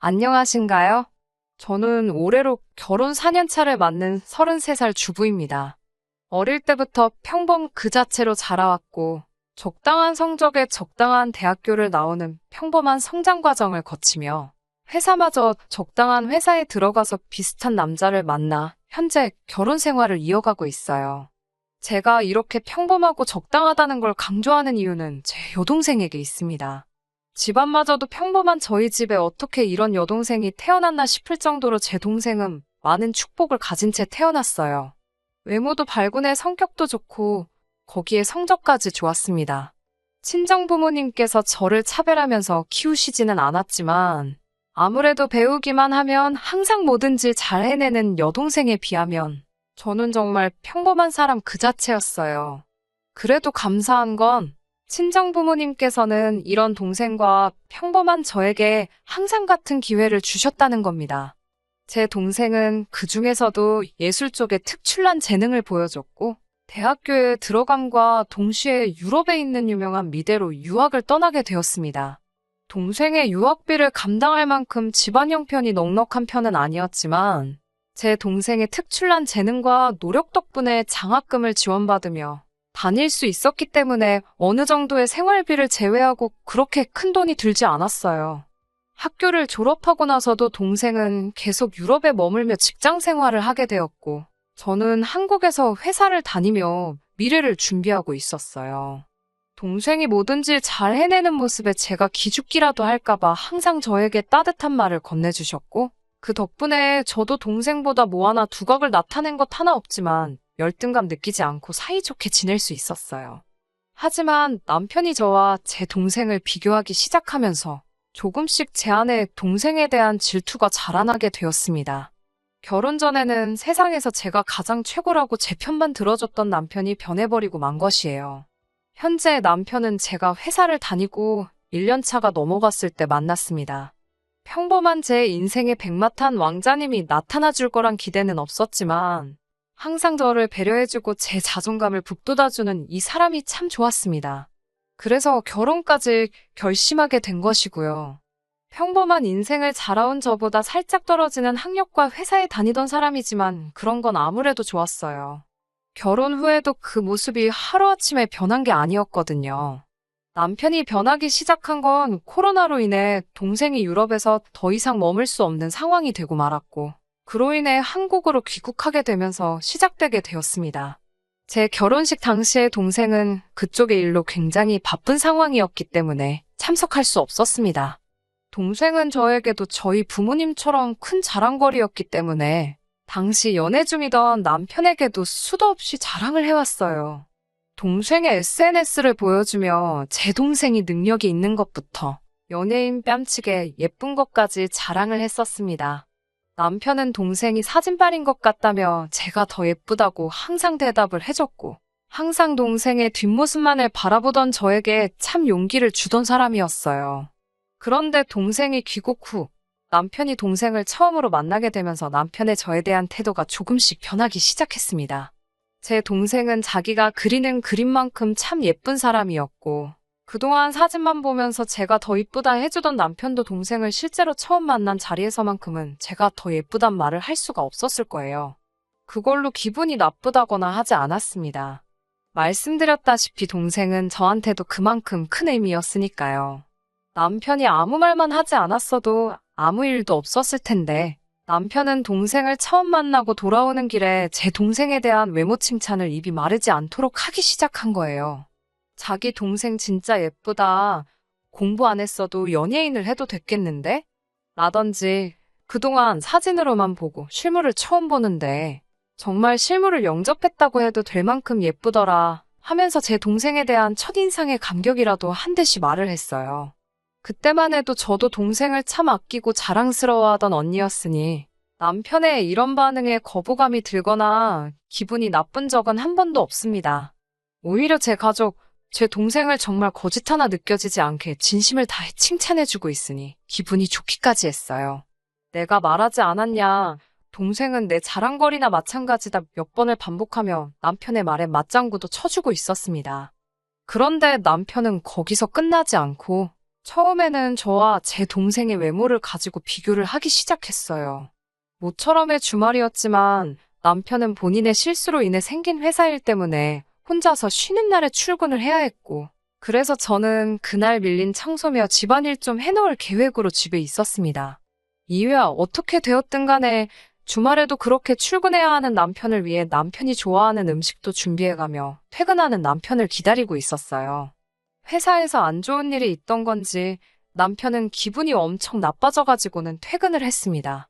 안녕하신가요? 저는 올해로 결혼 4년 차를 맞는 33살 주부입니다. 어릴 때부터 평범 그 자체로 자라왔고, 적당한 성적에 적당한 대학교를 나오는 평범한 성장 과정을 거치며, 회사마저 적당한 회사에 들어가서 비슷한 남자를 만나 현재 결혼 생활을 이어가고 있어요. 제가 이렇게 평범하고 적당하다는 걸 강조하는 이유는 제 여동생에게 있습니다. 집안마저도 평범한 저희 집에 어떻게 이런 여동생이 태어났나 싶을 정도로 제 동생은 많은 축복을 가진 채 태어났어요. 외모도 발군해 성격도 좋고 거기에 성적까지 좋았습니다. 친정 부모님께서 저를 차별하면서 키우시지는 않았지만 아무래도 배우기만 하면 항상 뭐든지 잘 해내는 여동생에 비하면 저는 정말 평범한 사람 그 자체였어요. 그래도 감사한 건 친정 부모님께서는 이런 동생과 평범한 저에게 항상 같은 기회를 주셨다는 겁니다. 제 동생은 그 중에서도 예술 쪽에 특출난 재능을 보여줬고, 대학교에 들어감과 동시에 유럽에 있는 유명한 미대로 유학을 떠나게 되었습니다. 동생의 유학비를 감당할 만큼 집안 형편이 넉넉한 편은 아니었지만, 제 동생의 특출난 재능과 노력 덕분에 장학금을 지원받으며 다닐 수 있었기 때문에 어느 정도의 생활비를 제외하고 그렇게 큰 돈이 들지 않았어요. 학교를 졸업하고 나서도 동생은 계속 유럽에 머물며 직장 생활을 하게 되었고, 저는 한국에서 회사를 다니며 미래를 준비하고 있었어요. 동생이 뭐든지 잘 해내는 모습에 제가 기죽기라도 할까봐 항상 저에게 따뜻한 말을 건네주셨고, 그 덕분에 저도 동생보다 뭐 하나 두각을 나타낸 것 하나 없지만 열등감 느끼지 않고 사이좋게 지낼 수 있었어요. 하지만 남편이 저와 제 동생을 비교하기 시작하면서 조금씩 제 안에 동생에 대한 질투가 자라나게 되었습니다. 결혼 전에는 세상에서 제가 가장 최고라고 제 편만 들어줬던 남편이 변해버리고 만 것이에요. 현재 남편은 제가 회사를 다니고 1년 차가 넘어갔을 때 만났습니다. 평범한 제 인생의 백마탄 왕자님이 나타나 줄 거란 기대는 없었지만 항상 저를 배려해주고 제 자존감을 북돋아주는 이 사람이 참 좋았습니다. 그래서 결혼까지 결심하게 된 것이고요. 평범한 인생을 살아온 저보다 살짝 떨어지는 학력과 회사에 다니던 사람이지만 그런 건 아무래도 좋았어요. 결혼 후에도 그 모습이 하루아침에 변한 게 아니었거든요. 남편이 변하기 시작한 건 코로나로 인해 동생이 유럽에서 더 이상 머물 수 없는 상황이 되고 말았고, 그로 인해 한국으로 귀국하게 되면서 시작되게 되었습니다. 제 결혼식 당시에 동생은 그쪽의 일로 굉장히 바쁜 상황이었기 때문에 참석할 수 없었습니다. 동생은 저에게도 저희 부모님처럼 큰 자랑거리였기 때문에 당시 연애 중이던 남편에게도 수도 없이 자랑을 해왔어요. 동생의 SNS를 보여주며 제 동생이 능력이 있는 것부터 연예인 뺨치게 예쁜 것까지 자랑을 했었습니다. 남편은 동생이 사진빨인 것 같다며 제가 더 예쁘다고 항상 대답을 해줬고, 항상 동생의 뒷모습만을 바라보던 저에게 참 용기를 주던 사람이었어요. 그런데 동생이 귀국 후 남편이 동생을 처음으로 만나게 되면서 남편의 저에 대한 태도가 조금씩 변하기 시작했습니다. 제 동생은 자기가 그리는 그림만큼 참 예쁜 사람이었고, 그동안 사진만 보면서 제가 더 이쁘다 해주던 남편도 동생을 실제로 처음 만난 자리에서만큼은 제가 더 예쁘단 말을 할 수가 없었을 거예요. 그걸로 기분이 나쁘다거나 하지 않았습니다. 말씀드렸다시피 동생은 저한테도 그만큼 큰 의미였으니까요. 남편이 아무 말만 하지 않았어도 아무 일도 없었을 텐데, 남편은 동생을 처음 만나고 돌아오는 길에 제 동생에 대한 외모 칭찬을 입이 마르지 않도록 하기 시작한 거예요. 자기 동생 진짜 예쁘다. 공부 안 했어도 연예인을 해도 됐겠는데? 라던지 그동안 사진으로만 보고 실물을 처음 보는데 정말 실물을 영접했다고 해도 될 만큼 예쁘더라 하면서 제 동생에 대한 첫인상의 감격이라도 한 듯이 말을 했어요. 그때만 해도 저도 동생을 참 아끼고 자랑스러워하던 언니였으니 남편의 이런 반응에 거부감이 들거나 기분이 나쁜 적은 한 번도 없습니다. 오히려 제 가족, 제 동생을 정말 거짓 하나 느껴지지 않게 진심을 다해 칭찬해주고 있으니 기분이 좋기까지 했어요. 내가 말하지 않았냐, 동생은 내 자랑거리나 마찬가지다 몇 번을 반복하며 남편의 말에 맞장구도 쳐주고 있었습니다. 그런데 남편은 거기서 끝나지 않고 처음에는 저와 제 동생의 외모를 가지고 비교를 하기 시작했어요. 모처럼의 주말이었지만 남편은 본인의 실수로 인해 생긴 회사 일 때문에 혼자서 쉬는 날에 출근을 해야 했고, 그래서 저는 그날 밀린 청소며 집안일 좀 해놓을 계획으로 집에 있었습니다. 이유야 어떻게 되었든 간에 주말에도 그렇게 출근해야 하는 남편을 위해 남편이 좋아하는 음식도 준비해가며 퇴근하는 남편을 기다리고 있었어요. 회사에서 안 좋은 일이 있던 건지 남편은 기분이 엄청 나빠져가지고는 퇴근을 했습니다.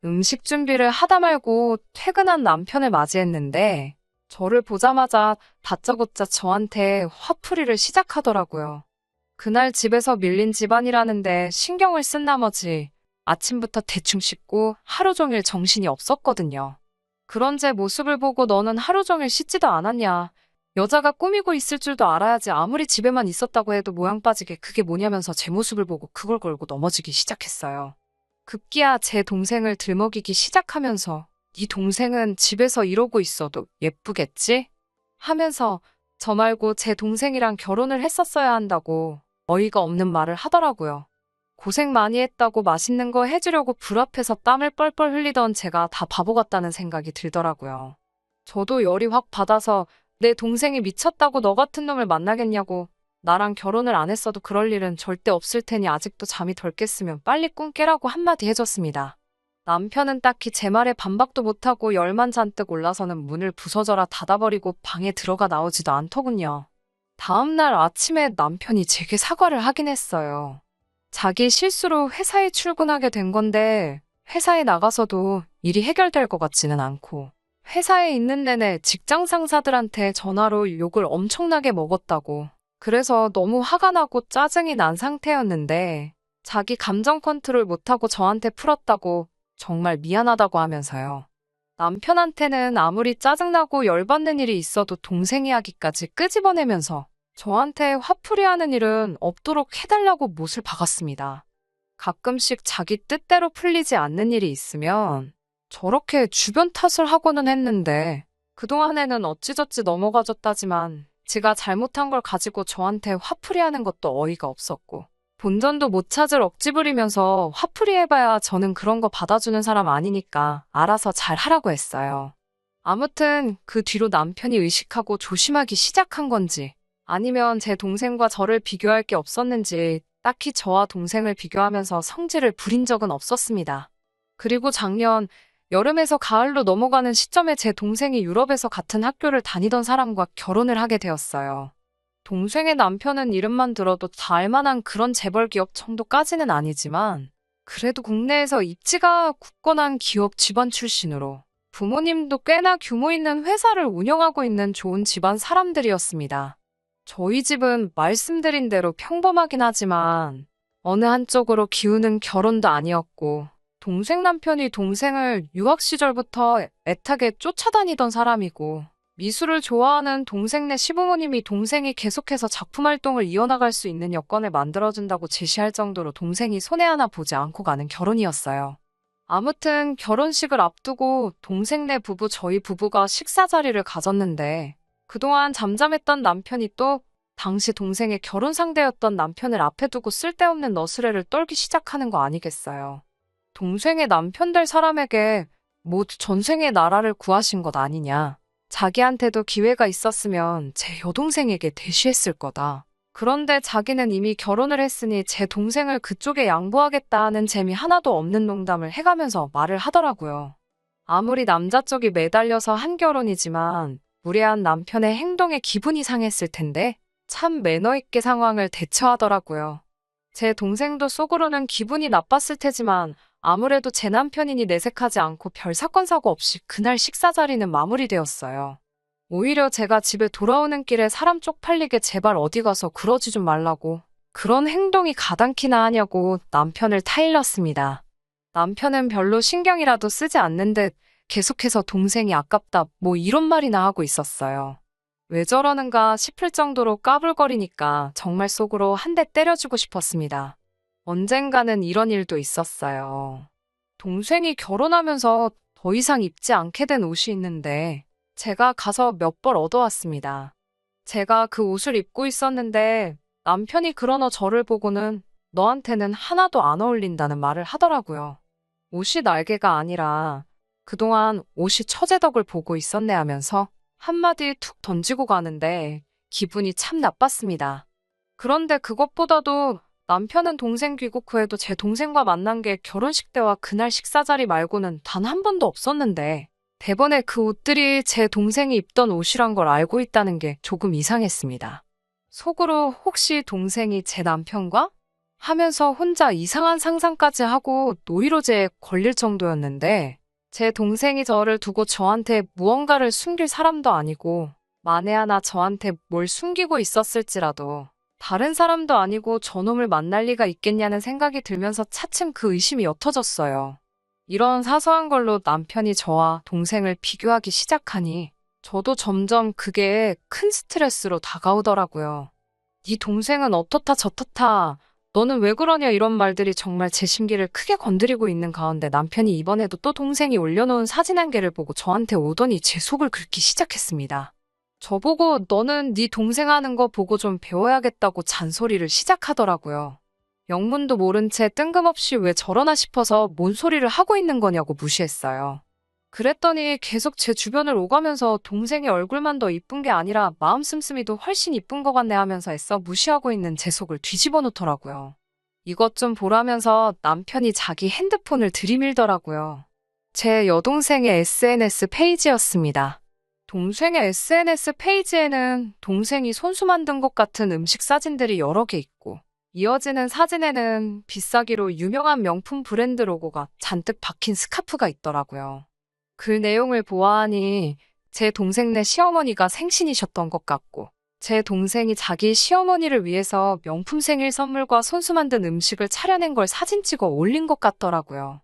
음식 준비를 하다 말고 퇴근한 남편을 맞이했는데 저를 보자마자 다짜고짜 저한테 화풀이를 시작하더라고요. 그날 집에서 밀린 집안이라는데 신경을 쓴 나머지 아침부터 대충 씻고 하루 종일 정신이 없었거든요. 그런 제 모습을 보고 너는 하루 종일 씻지도 않았냐. 여자가 꾸미고 있을 줄도 알아야지 아무리 집에만 있었다고 해도 모양 빠지게 그게 뭐냐면서 제 모습을 보고 그걸 걸고 넘어지기 시작했어요. 급기야 제 동생을 들먹이기 시작하면서 네 동생은 집에서 이러고 있어도 예쁘겠지? 하면서 저 말고 제 동생이랑 결혼을 했었어야 한다고 어이가 없는 말을 하더라고요. 고생 많이 했다고 맛있는 거 해주려고 불 앞에서 땀을 뻘뻘 흘리던 제가 다 바보 같다는 생각이 들더라고요. 저도 열이 확 받아서 내 동생이 미쳤다고 너 같은 놈을 만나겠냐고, 나랑 결혼을 안 했어도 그럴 일은 절대 없을 테니 아직도 잠이 덜 깼으면 빨리 꿈 깨라고 한마디 해줬습니다. 남편은 딱히 제 말에 반박도 못하고 열만 잔뜩 올라서는 문을 부서져라 닫아버리고 방에 들어가 나오지도 않더군요. 다음날 아침에 남편이 제게 사과를 하긴 했어요. 자기 실수로 회사에 출근하게 된 건데 회사에 나가서도 일이 해결될 것 같지는 않고 회사에 있는 내내 직장 상사들한테 전화로 욕을 엄청나게 먹었다고. 그래서 너무 화가 나고 짜증이 난 상태였는데 자기 감정 컨트롤 못하고 저한테 풀었다고 정말 미안하다고 하면서요. 남편한테는 아무리 짜증나고 열받는 일이 있어도 동생 이야기까지 끄집어내면서 저한테 화풀이하는 일은 없도록 해달라고 못을 박았습니다. 가끔씩 자기 뜻대로 풀리지 않는 일이 있으면 저렇게 주변 탓을 하고는 했는데 그동안에는 어찌저찌 넘어가졌다지만 지가 잘못한 걸 가지고 저한테 화풀이하는 것도 어이가 없었고 본전도 못 찾을 억지 부리면서 화풀이 해봐야 저는 그런 거 받아주는 사람 아니니까 알아서 잘 하라고 했어요. 아무튼 그 뒤로 남편이 의식하고 조심하기 시작한 건지 아니면 제 동생과 저를 비교할 게 없었는지 딱히 저와 동생을 비교하면서 성질을 부린 적은 없었습니다. 그리고 작년 여름에서 가을로 넘어가는 시점에 제 동생이 유럽에서 같은 학교를 다니던 사람과 결혼을 하게 되었어요. 동생의 남편은 이름만 들어도 다 알만한 그런 재벌 기업 정도까지는 아니지만 그래도 국내에서 입지가 굳건한 기업 집안 출신으로 부모님도 꽤나 규모 있는 회사를 운영하고 있는 좋은 집안 사람들이었습니다. 저희 집은 말씀드린 대로 평범하긴 하지만 어느 한쪽으로 기우는 결혼도 아니었고 동생 남편이 동생을 유학 시절부터 애타게 쫓아다니던 사람이고 미술을 좋아하는 동생네 시부모님이 동생이 계속해서 작품 활동을 이어나갈 수 있는 여건을 만들어준다고 제시할 정도로 동생이 손해 하나 보지 않고 가는 결혼이었어요. 아무튼 결혼식을 앞두고 동생네 부부 저희 부부가 식사 자리를 가졌는데 그동안 잠잠했던 남편이 또 당시 동생의 결혼 상대였던 남편을 앞에 두고 쓸데없는 너스레를 떨기 시작하는 거 아니겠어요. 동생의 남편 될 사람에게 모두 전생의 나라를 구하신 것 아니냐. 자기한테도 기회가 있었으면 제 여동생에게 대시했을 거다. 그런데 자기는 이미 결혼을 했으니 제 동생을 그쪽에 양보하겠다 하는 재미 하나도 없는 농담을 해가면서 말을 하더라고요. 아무리 남자 쪽이 매달려서 한 결혼이지만 무례한 남편의 행동에 기분이 상했을 텐데 참 매너 있게 상황을 대처하더라고요. 제 동생도 속으로는 기분이 나빴을 테지만 아무래도 제 남편이니 내색하지 않고 별 사건 사고 없이 그날 식사 자리는 마무리되었어요. 오히려 제가 집에 돌아오는 길에 사람 쪽팔리게 제발 어디 가서 그러지 좀 말라고 그런 행동이 가당키나 하냐고 남편을 타일렀습니다. 남편은 별로 신경이라도 쓰지 않는 듯 계속해서 동생이 아깝다 뭐 이런 말이나 하고 있었어요. 왜 저러는가 싶을 정도로 까불거리니까 정말 속으로 한 대 때려주고 싶었습니다. 언젠가는 이런 일도 있었어요. 동생이 결혼하면서 더 이상 입지 않게 된 옷이 있는데 제가 가서 몇 벌 얻어왔습니다. 제가 그 옷을 입고 있었는데 남편이 그러나 저를 보고는 너한테는 하나도 안 어울린다는 말을 하더라고요. 옷이 날개가 아니라 그동안 옷이 처제덕을 보고 있었네 하면서 한마디 툭 던지고 가는데 기분이 참 나빴습니다. 그런데 그것보다도 남편은 동생 귀국 후에도 제 동생과 만난 게 결혼식 때와 그날 식사 자리 말고는 단 한 번도 없었는데 대번에 그 옷들이 제 동생이 입던 옷이란 걸 알고 있다는 게 조금 이상했습니다. 속으로 혹시 동생이 제 남편과? 하면서 혼자 이상한 상상까지 하고 노이로제에 걸릴 정도였는데 제 동생이 저를 두고 저한테 무언가를 숨길 사람도 아니고 만에 하나 저한테 뭘 숨기고 있었을지라도 다른 사람도 아니고 저놈을 만날 리가 있겠냐는 생각이 들면서 차츰 그 의심이 옅어졌어요. 이런 사소한 걸로 남편이 저와 동생을 비교하기 시작하니 저도 점점 그게 큰 스트레스로 다가오더라고요. 네 동생은 어떻다 저떻다 너는 왜 그러냐 이런 말들이 정말 제 심기를 크게 건드리고 있는 가운데 남편이 이번에도 또 동생이 올려놓은 사진 한 개를 보고 저한테 오더니 제 속을 긁기 시작했습니다. 저보고 너는 네 동생 하는 거 보고 좀 배워야겠다고 잔소리를 시작하더라고요. 영문도 모른 채 뜬금없이 왜 저러나 싶어서 뭔 소리를 하고 있는 거냐고 무시했어요. 그랬더니 계속 제 주변을 오가면서 동생의 얼굴만 더 이쁜 게 아니라 마음 씀씀이도 훨씬 이쁜 것 같네 하면서 애써 무시하고 있는 제 속을 뒤집어 놓더라고요. 이것 좀 보라면서 남편이 자기 핸드폰을 들이밀더라고요. 제 여동생의 SNS 페이지였습니다. 동생의 SNS 페이지에는 동생이 손수 만든 것 같은 음식 사진들이 여러 개 있고 이어지는 사진에는 비싸기로 유명한 명품 브랜드 로고가 잔뜩 박힌 스카프가 있더라고요. 글 내용을 보아하니 제 동생네 시어머니가 생신이셨던 것 같고 제 동생이 자기 시어머니를 위해서 명품 생일 선물과 손수 만든 음식을 차려낸 걸 사진 찍어 올린 것 같더라고요.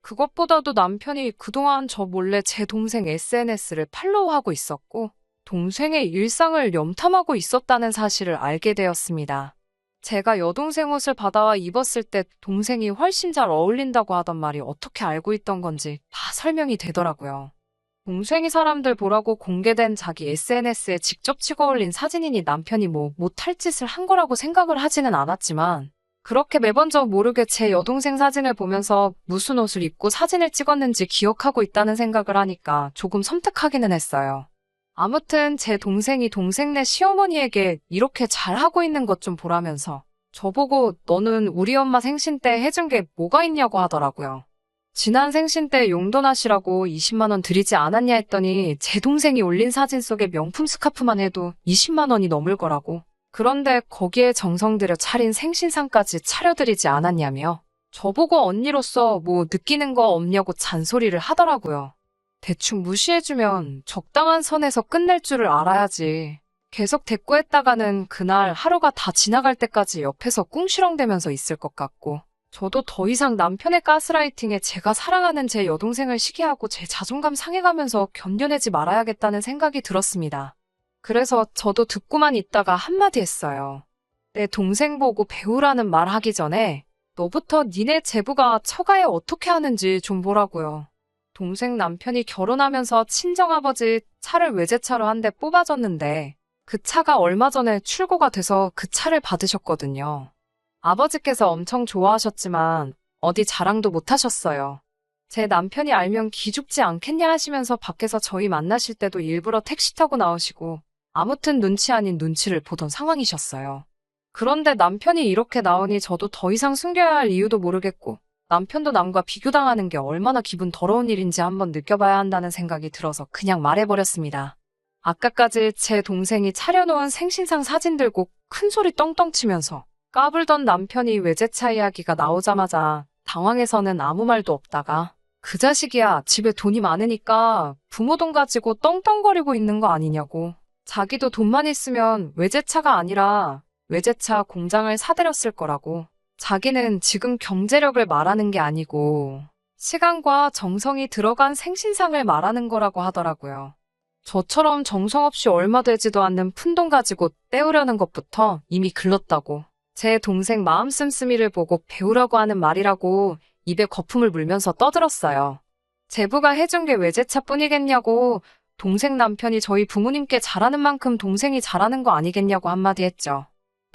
그것보다도 남편이 그동안 저 몰래 제 동생 SNS를 팔로우하고 있었고 동생의 일상을 염탐하고 있었다는 사실을 알게 되었습니다. 제가 여동생 옷을 받아와 입었을 때 동생이 훨씬 잘 어울린다고 하던 말이 어떻게 알고 있던 건지 다 설명이 되더라고요. 동생이 사람들 보라고 공개된 자기 SNS에 직접 찍어 올린 사진이니 남편이 못할 짓을 한 거라고 생각을 하지는 않았지만 그렇게 매번 저 모르게 제 여동생 사진을 보면서 무슨 옷을 입고 사진을 찍었는지 기억하고 있다는 생각을 하니까 조금 섬뜩하기는 했어요. 아무튼 제 동생이 동생네 시어머니에게 이렇게 잘하고 있는 것 좀 보라면서 저보고 너는 우리 엄마 생신 때 해준 게 뭐가 있냐고 하더라고요. 지난 생신 때 용돈하시라고 20만 원 드리지 않았냐 했더니 제 동생이 올린 사진 속에 명품 스카프만 해도 20만 원이 넘을 거라고. 그런데 거기에 정성 들여 차린 생신상까지 차려드리지 않았냐며 저보고 언니로서 느끼는 거 없냐고 잔소리를 하더라고요. 대충 무시해주면 적당한 선에서 끝낼 줄을 알아야지. 계속 대꾸했다가는 그날 하루가 다 지나갈 때까지 옆에서 꿍시렁대면서 있을 것 같고 저도 더 이상 남편의 가스라이팅에 제가 사랑하는 제 여동생을 시기하고 제 자존감 상해가면서 견뎌내지 말아야겠다는 생각이 들었습니다. 그래서 저도 듣고만 있다가 한마디 했어요. 내 동생 보고 배우라는 말 하기 전에 너부터 니네 제부가 처가에 어떻게 하는지 좀 보라고요. 동생 남편이 결혼하면서 친정아버지 차를 외제차로 한 대 뽑아줬는데 그 차가 얼마 전에 출고가 돼서 그 차를 받으셨거든요. 아버지께서 엄청 좋아하셨지만 어디 자랑도 못 하셨어요. 제 남편이 알면 기죽지 않겠냐 하시면서 밖에서 저희 만나실 때도 일부러 택시 타고 나오시고 아무튼 눈치 아닌 눈치를 보던 상황이셨어요. 그런데 남편이 이렇게 나오니 저도 더 이상 숨겨야 할 이유도 모르겠고 남편도 남과 비교당하는 게 얼마나 기분 더러운 일인지 한번 느껴봐야 한다는 생각이 들어서 그냥 말해버렸습니다. 아까까지 제 동생이 차려놓은 생신상 사진 들고 큰소리 떵떵 치면서 까불던 남편이 외제차 이야기가 나오자마자 당황해서는 아무 말도 없다가 그 자식이야 집에 돈이 많으니까 부모 돈 가지고 떵떵거리고 있는 거 아니냐고 자기도 돈만 있으면 외제차가 아니라 외제차 공장을 사들였을 거라고 자기는 지금 경제력을 말하는 게 아니고 시간과 정성이 들어간 생신상을 말하는 거라고 하더라고요. 저처럼 정성없이 얼마 되지도 않는 푼돈 가지고 때우려는 것부터 이미 글렀다고. 제 동생 마음 씀씀이를 보고 배우라고 하는 말이라고 입에 거품을 물면서 떠들었어요. 제부가 해준 게 외제차뿐이겠냐고 동생 남편이 저희 부모님께 잘하는 만큼 동생이 잘하는 거 아니겠냐고 한마디 했죠.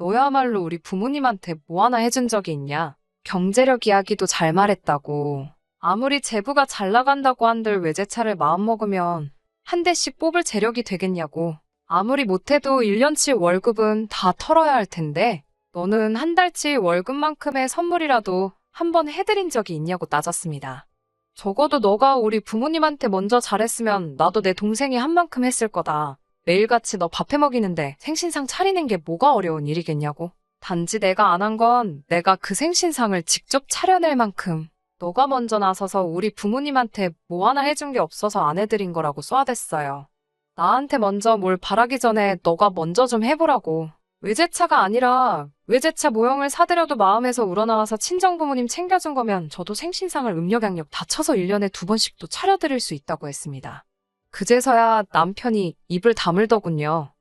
너야말로 우리 부모님한테 뭐 하나 해준 적이 있냐? 경제력 이야기도 잘 말했다고. 아무리 재부가 잘 나간다고 한들 외제차를 마음먹으면 한 대씩 뽑을 재력이 되겠냐고. 아무리 못해도 1년치 월급은 다 털어야 할 텐데 너는 한 달치 월급만큼의 선물이라도 한 번 해드린 적이 있냐고 따졌습니다. 적어도 너가 우리 부모님한테 먼저 잘했으면 나도 내 동생이 한 만큼 했을 거다. 매일같이 너 밥 해먹이는데 생신상 차리는 게 뭐가 어려운 일이겠냐고. 단지 내가 안 한 건 내가 그 생신상을 직접 차려낼 만큼 너가 먼저 나서서 우리 부모님한테 뭐 하나 해준 게 없어서 안 해드린 거라고 쏘아댔어요. 나한테 먼저 뭘 바라기 전에 너가 먼저 좀 해보라고. 외제차가 아니라 외제차 모형을 사드려도 마음에서 우러나와서 친정부모님 챙겨준 거면 저도 생신상을 음력양력 다 쳐서 1년에 2번씩도 차려드릴 수 있다고 했습니다. 그제서야 남편이 입을 다물더군요.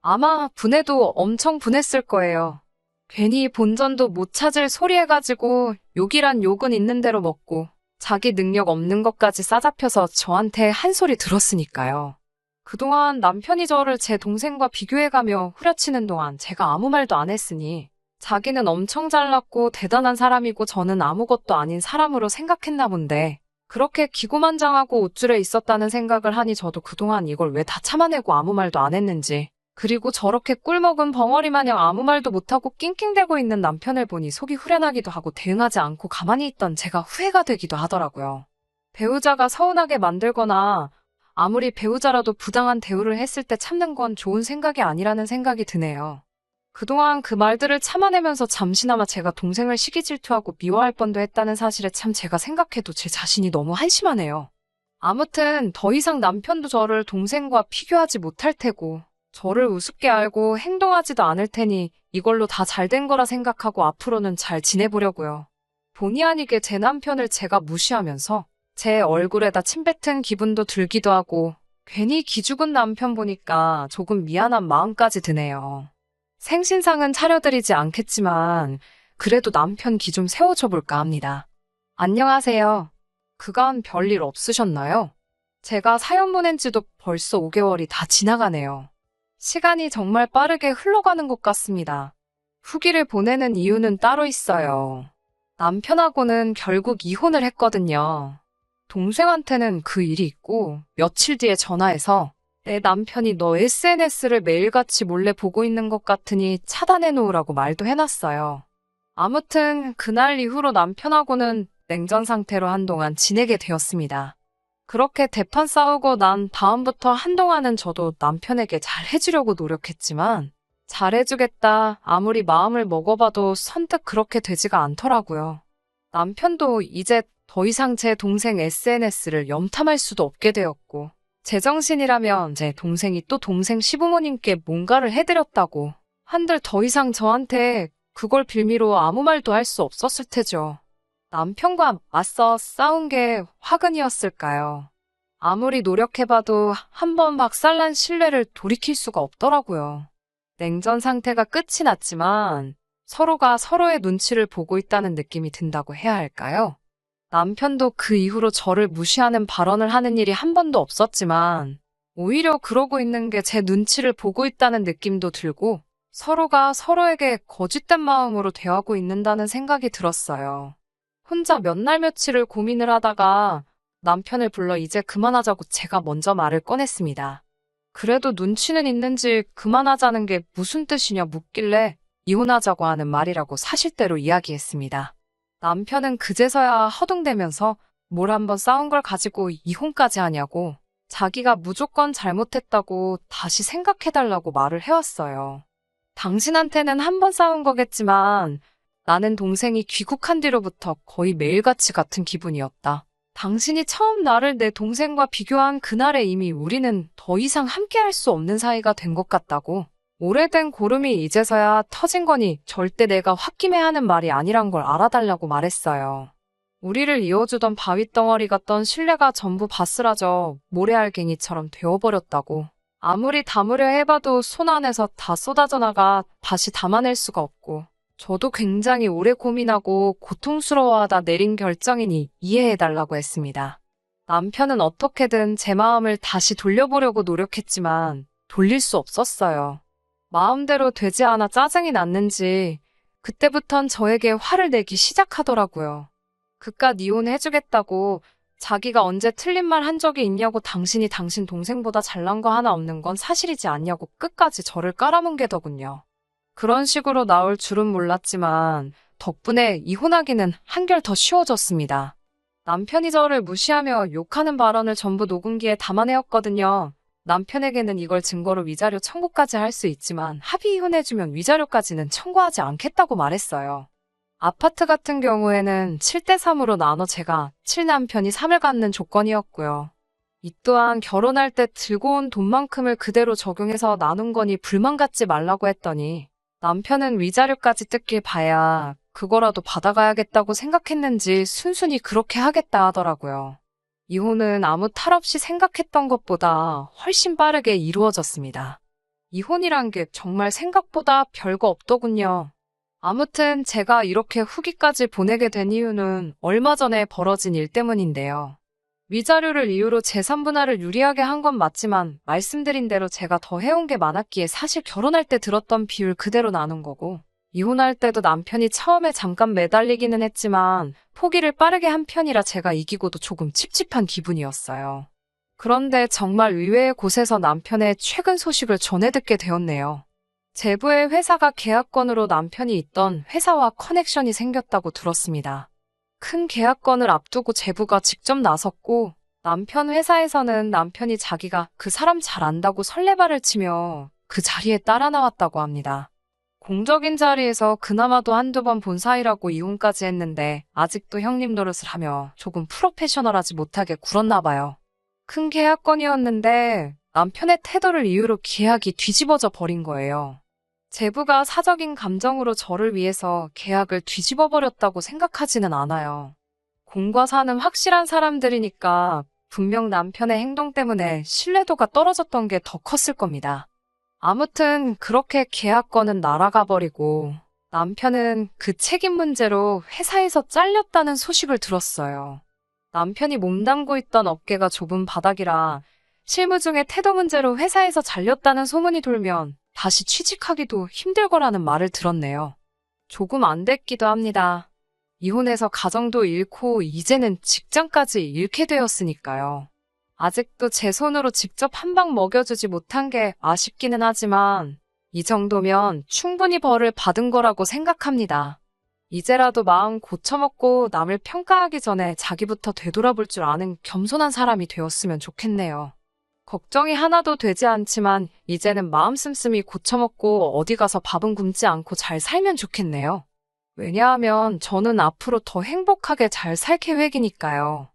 아마 분해도 엄청 분했을 거예요. 괜히 본전도 못 찾을 소리 해가지고 욕이란 욕은 있는 대로 먹고 자기 능력 없는 것까지 싸잡혀서 저한테 한 소리 들었으니까요. 그동안 남편이 저를 제 동생과 비교해가며 후려치는 동안 제가 아무 말도 안 했으니 자기는 엄청 잘났고 대단한 사람이고 저는 아무것도 아닌 사람으로 생각했나 본데 그렇게 기고만장하고 우쭐해 있었다는 생각을 하니 저도 그동안 이걸 왜 다 참아내고 아무 말도 안 했는지 그리고 저렇게 꿀먹은 벙어리 마냥 아무 말도 못하고 낑낑대고 있는 남편을 보니 속이 후련하기도 하고 대응하지 않고 가만히 있던 제가 후회가 되기도 하더라고요. 배우자가 서운하게 만들거나 아무리 배우자라도 부당한 대우를 했을 때 참는 건 좋은 생각이 아니라는 생각이 드네요. 그동안 그 말들을 참아내면서 잠시나마 제가 동생을 시기 질투하고 미워할 뻔도 했다는 사실에 참 제가 생각해도 제 자신이 너무 한심하네요. 아무튼 더 이상 남편도 저를 동생과 비교하지 못할 테고 저를 우습게 알고 행동하지도 않을 테니 이걸로 다 잘된 거라 생각하고 앞으로는 잘 지내보려고요. 본의 아니게 제 남편을 제가 무시하면서 제 얼굴에다 침 뱉은 기분도 들기도 하고 괜히 기죽은 남편 보니까 조금 미안한 마음까지 드네요. 생신상은 차려드리지 않겠지만 그래도 남편 기 좀 세워줘 볼까 합니다. 안녕하세요. 그간 별일 없으셨나요? 제가 사연 보낸 지도 벌써 5개월이 다 지나가네요. 시간이 정말 빠르게 흘러가는 것 같습니다. 후기를 보내는 이유는 따로 있어요. 남편하고는 결국 이혼을 했거든요. 동생한테는 그 일이 있고 며칠 뒤에 전화해서 내 남편이 너 SNS를 매일같이 몰래 보고 있는 것 같으니 차단해 놓으라고 말도 해놨어요. 아무튼 그날 이후로 남편하고는 냉전 상태로 한동안 지내게 되었습니다. 그렇게 대판 싸우고 난 다음부터 한동안은 저도 남편에게 잘 해주려고 노력했지만 잘해주겠다 아무리 마음을 먹어봐도 선뜻 그렇게 되지가 않더라고요. 남편도 이제 더 이상 제 동생 SNS를 염탐할 수도 없게 되었고 제정신이라면 제 동생이 또 동생 시부모님께 뭔가를 해드렸다고 한들 더 이상 저한테 그걸 빌미로 아무 말도 할 수 없었을 테죠. 남편과 맞서 싸운 게 화근이었을까요? 아무리 노력해봐도 한 번 박살난 신뢰를 돌이킬 수가 없더라고요. 냉전 상태가 끝이 났지만 서로가 서로의 눈치를 보고 있다는 느낌이 든다고 해야 할까요? 남편도 그 이후로 저를 무시하는 발언을 하는 일이 한 번도 없었지만 오히려 그러고 있는 게 제 눈치를 보고 있다는 느낌도 들고 서로가 서로에게 거짓된 마음으로 대하고 있는다는 생각이 들었어요. 혼자 몇 날 며칠을 고민을 하다가 남편을 불러 이제 그만하자고 제가 먼저 말을 꺼냈습니다. 그래도 눈치는 있는지 그만하자는 게 무슨 뜻이냐 묻길래 이혼하자고 하는 말이라고 사실대로 이야기했습니다. 남편은 그제서야 허둥대면서 뭘 한번 싸운 걸 가지고 이혼까지 하냐고 자기가 무조건 잘못했다고 다시 생각해달라고 말을 해왔어요. 당신한테는 한 번 싸운 거겠지만 나는 동생이 귀국한 뒤로부터 거의 매일같이 같은 기분이었다. 당신이 처음 나를 내 동생과 비교한 그날에 이미 우리는 더 이상 함께할 수 없는 사이가 된 것 같다고. 오래된 고름이 이제서야 터진 거니 절대 내가 홧김에 말이 아니란 걸 알아달라고 말했어요. 우리를 이어주던 바윗덩어리 같던 신뢰가 전부 바스라져 모래알갱이처럼 되어버렸다고. 아무리 담으려 해봐도 손 안에서 다 쏟아져 나가 다시 담아낼 수가 없고 저도 굉장히 오래 고민하고 고통스러워하다 내린 결정이니 이해해달라고 했습니다. 남편은 어떻게든 제 마음을 다시 돌려보려고 노력했지만 돌릴 수 없었어요. 마음대로 되지 않아 짜증이 났는지 그때부턴 저에게 화를 내기 시작하더라고요. 그깟 이혼해주겠다고 자기가 언제 틀린 말 한 적이 있냐고 당신이 당신 동생보다 잘난 거 하나 없는 건 사실이지 않냐고 끝까지 저를 깔아뭉개더군요. 그런 식으로 나올 줄은 몰랐지만 덕분에 이혼하기는 한결 더 쉬워졌습니다. 남편이 저를 무시하며 욕하는 발언을 전부 녹음기에 담아내었거든요. 남편에게는 이걸 증거로 위자료 청구까지 할 수 있지만 합의 이혼해주면 위자료까지는 청구하지 않겠다고 말했어요. 아파트 같은 경우에는 7대3으로 나눠 제가 7남편이 3을 갖는 조건이었고요. 이 또한 결혼할 때 들고 온 돈만큼을 그대로 적용해서 나눈 거니 불만 갖지 말라고 했더니 남편은 위자료까지 뜯길 바야 그거라도 받아가야겠다고 생각했는지 순순히 그렇게 하겠다 하더라고요. 이혼은 아무 탈 없이 생각했던 것보다 훨씬 빠르게 이루어졌습니다. 이혼이란 게 정말 생각보다 별거 없더군요. 아무튼 제가 이렇게 후기까지 보내게 된 이유는 얼마 전에 벌어진 일 때문인데요. 위자료를 이유로 재산 분할을 유리하게 한 건 맞지만 말씀드린 대로 제가 더 해온 게 많았기에 사실 결혼할 때 들었던 비율 그대로 나눈 거고 이혼할 때도 남편이 처음에 잠깐 매달리기는 했지만 포기를 빠르게 한 편이라 제가 이기고도 조금 찝찝한 기분이었어요. 그런데 정말 의외의 곳에서 남편의 최근 소식을 전해 듣게 되었네요. 제부의 회사가 계약건으로 남편이 있던 회사와 커넥션이 생겼다고 들었습니다. 큰 계약건을 앞두고 제부가 직접 나섰고 남편 회사에서는 남편이 자기가 그 사람 잘 안다고 설레발을 치며 그 자리에 따라 나왔다고 합니다. 공적인 자리에서 그나마도 한두 번 본 사이라고 이혼까지 했는데 아직도 형님 노릇을 하며 조금 프로페셔널하지 못하게 굴었나 봐요. 큰 계약건이었는데 남편의 태도를 이유로 계약이 뒤집어져 버린 거예요. 제부가 사적인 감정으로 저를 위해서 계약을 뒤집어 버렸다고 생각하지는 않아요. 공과 사는 확실한 사람들이니까 분명 남편의 행동 때문에 신뢰도가 떨어졌던 게 더 컸을 겁니다. 아무튼 그렇게 계약건은 날아가 버리고 남편은 그 책임 문제로 회사에서 잘렸다는 소식을 들었어요. 남편이 몸담고 있던 업계가 좁은 바닥이라 실무 중에 태도 문제로 회사에서 잘렸다는 소문이 돌면 다시 취직하기도 힘들 거라는 말을 들었네요. 조금 안 됐기도 합니다. 이혼해서 가정도 잃고 이제는 직장까지 잃게 되었으니까요. 아직도 제 손으로 직접 한 방 먹여주지 못한 게 아쉽기는 하지만 이 정도면 충분히 벌을 받은 거라고 생각합니다. 이제라도 마음 고쳐먹고 남을 평가하기 전에 자기부터 되돌아볼 줄 아는 겸손한 사람이 되었으면 좋겠네요. 걱정이 하나도 되지 않지만 이제는 마음 씀씀이 고쳐먹고 어디 가서 밥은 굶지 않고 잘 살면 좋겠네요. 왜냐하면 저는 앞으로 더 행복하게 잘 살 계획이니까요.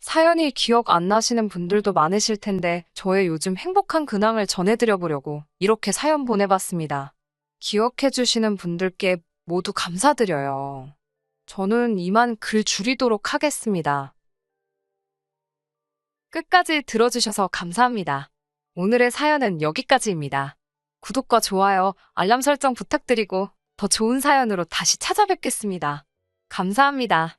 사연이 기억 안 나시는 분들도 많으실 텐데 저의 요즘 행복한 근황을 전해드려보려고 이렇게 사연 보내봤습니다. 기억해주시는 분들께 모두 감사드려요. 저는 이만 글 줄이도록 하겠습니다. 끝까지 들어주셔서 감사합니다. 오늘의 사연은 여기까지입니다. 구독과 좋아요, 알람 설정 부탁드리고 더 좋은 사연으로 다시 찾아뵙겠습니다. 감사합니다.